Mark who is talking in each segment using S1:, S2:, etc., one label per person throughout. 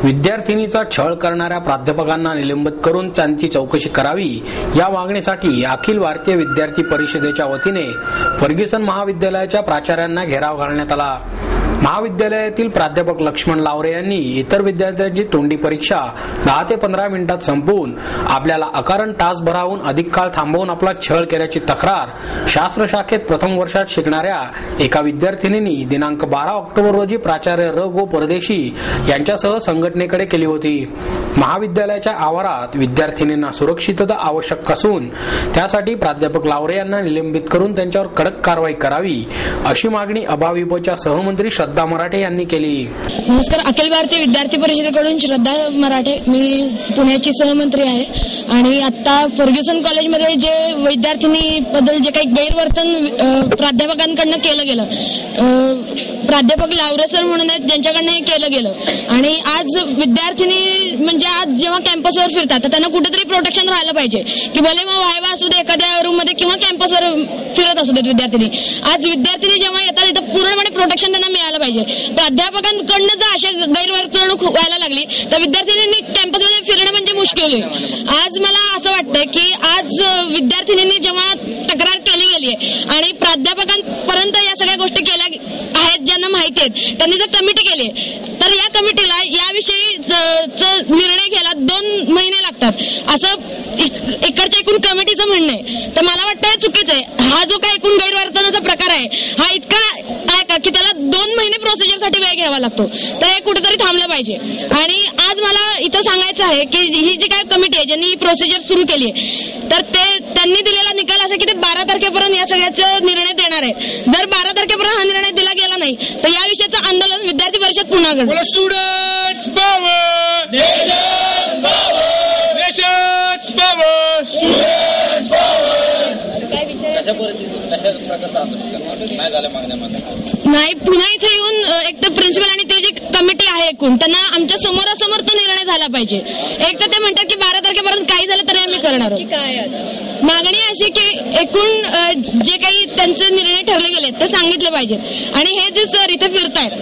S1: विद्यार्थिनीचा छळ करणाऱ्या प्राध्यापकांना निलंबित करून त्यांची चौकशी करावी या मागणीसाठी अखिल भारतीय विद्यार्थी परिषदेच्या वतीने फर्ग्युसन महाविद्यालयाच्या प्राचार्यांना घेराव घालण्यात आला। महाविद्यालयातील प्राध्यापक लक्ष्मण लावरे यांनी इतर विद्यार्थ्यांची तोंडी परीक्षा 10 ते 15 मिनिटात संपवून आपल्याला अकारण तासभराहून अधिक काळ थांबवून आपला छळ केल्याची तक्रार शास्त्र शाखेत प्रथम वर्षात शिकणाऱ्या एका विद्यार्थिनींनी दिनांक 12 ऑक्टोबर रोजी प्राचार्य र गो परदेशी यांच्यासह संघटनेकडे केली होती। महाविद्यालयाच्या आवारात विद्यार्थिनींना सुरक्षितता आवश्यक असून त्यासाठी प्राध्यापक लावरे यांना निलंबित करून त्यांच्यावर कडक कारवाई करावी अशी मागणी अभाविपच्या सहमंत्री श्रद्धा मराठे यांनी केली।
S2: नमस्कार, अखिल भारतीय विद्यार्थी परिषदेकडून श्रद्धा मराठे, मी पुण्याची सहमंत्री आहे आणि आता फर्ग्युसन कॉलेजमध्ये जे विद्यार्थिनी बद्दल जे काही गैरवर्तन प्राध्यापकांकडून केलं गेलं, प्राध्यापक लावरे सर म्हणून आहेत ज्यांच्याकडनं केलं गेलं आणि आज विद्यार्थिनी म्हणजे आज जेव्हा कॅम्पसवर फिरतात तर त्यांना कुठेतरी प्रोटेक्शन राहायला पाहिजे की भले मग वायवा असू दे एखाद्या रूम मध्ये किंवा कॅम्पसवर फिरत असू देत विद्यार्थिनी। आज विद्यार्थिनी जेव्हा येतात तिथं पूर्णपणे प्रोटेक्शन त्यांना मिळालं पाहिजे। प्राध्यापकांकडनं जर अशा गैरवर्तणूक व्हायला लागली तर विद्यार्थिनींनी कॅम्पसमध्ये फिरणं म्हणजे मुश्किल होईल। आज मला असं वाटतं की आज विद्यार्थिनींनी जेव्हा तक्रार केली गेली आहे आणि प्राध्यापकांपर्यंत या सगळ्या गोष्टी केल्या आहेत ज्यांना माहिती आहेत त्यांनी जर कमिटी केली तर या कमिटीला याविषयी निर्णय घ्यायला 2 महिने लागतात असं इकडच्या एकूण कमिटीचं म्हणणं आहे। तर मला वाटतं हे चुकीचं आहे। हा जो काय एकूण गैरवर्तनाचा प्रकार आहे हा इतका आहे का की त्याला 2 महिने प्रोसिजरसाठी वेळ घ्यावा लागतो, तर हे कुठेतरी थांबलं पाहिजे। आणि आज मला इथं सांगायचं आहे की ही जी काय कमिटी आहे ज्यांनी ही प्रोसिजर सुरू केली आहे तर त्यांनी दिलेला निकाल असा की ते 12 तारखेपर्यंत या सगळ्याचा निर्णय देणार आहे। जर 12 तारखेपर्यंत हा निर्णय दिला गेला नाही तर या विषयाचं आंदोलन विद्यार्थी परिषद पुन्हा करणार।
S3: Students power, nations power, students power.
S2: काय विचार
S4: कशा परिस्थितीत कशा प्रकारचा आंदोलन नाही झालं मागण्यामध्ये
S2: नाही, पुन्हा इथे येऊन एक तर प्रिन्सिपल आणि ते जे कमिटी आहे एकूण त्यांना आमच्या समोरासमोर तो निर्णय झाला पाहिजे। एक तर ते म्हणतात की 12 तारखेपर्यंत काही झालं तरी आम्ही करणार आहोत। मागणी अशी की एकूण जे काही त्यांचे निर्णय ठरले गेले ते सांगितले पाहिजेत आणि हे जे सर इथे फिरतायत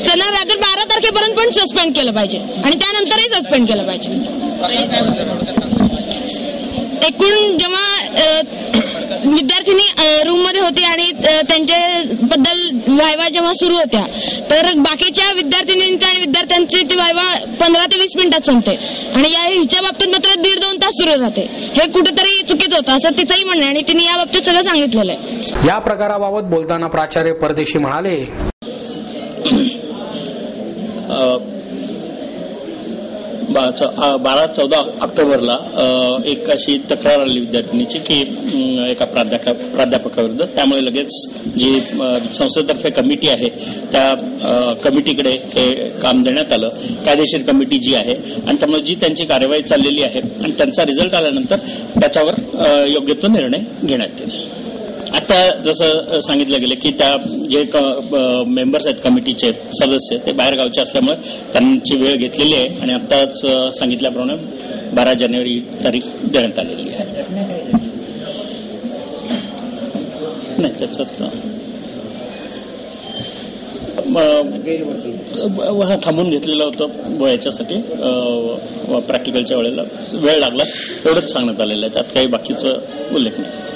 S2: त्यांना रात्री 12 तारखेपर्यंत पण सस्पेंड केलं पाहिजे आणि त्यानंतरही सस्पेंड केलं पाहिजे। एकूण जेव्हा विद्यार्थिनी रूम मध्ये होती आणि त्यांच्याबद्दल वायवा जेव्हा सुरू होत्या तर बाकीच्या विद्यार्थिनींच्या आणि विद्यार्थ्यांची ती वायवा 15 ते 20 मिनिटात संपते आणि या हिच्या बाबतीत मात्र 1.5-2 तास सुरू राहते। हे कुठेतरी चुकीचं होतं असं तिचंही म्हणणं आणि तिने या बाबतीत सगळं सांगितलेलं आहे।
S1: या प्रकाराबाबत बोलताना प्राचार्य परदेशी म्हणाले,
S4: 12-14 ऑक्टोबरला एक अशी तक्रार आली विद्यार्थिनीची की एका प्राध्यापकाविरुद्ध, त्यामुळे लगेच जी संस्थेतर्फे कमिटी आहे त्या कमिटीकडे हे काम देण्यात आलं, कायदेशीर कमिटी जी आहे, आणि त्यामुळे जी त्यांची कार्यवाही चाललेली आहे आणि त्यांचा रिझल्ट आल्यानंतर त्याच्यावर योग्य तो निर्णय घेण्यात येईल। आता जसं सांगितलं गेलं की त्या जे मेंबर्स आहेत कमिटीचे सदस्य ते बाहेर गावचे असल्यामुळे त्यांची वेळ घेतलेली आहे आणि आताच सांगितल्याप्रमाणे 12 जानेवारी तारीख देण्यात आलेली आहे। नाही त्याच्यात थांबून घेतलेलं होतं याच्यासाठी प्रॅक्टिकलच्या वेळेला वेळ लागला एवढंच सांगण्यात आलेलं आहे, त्यात काही बाकीचं उल्लेख नाही।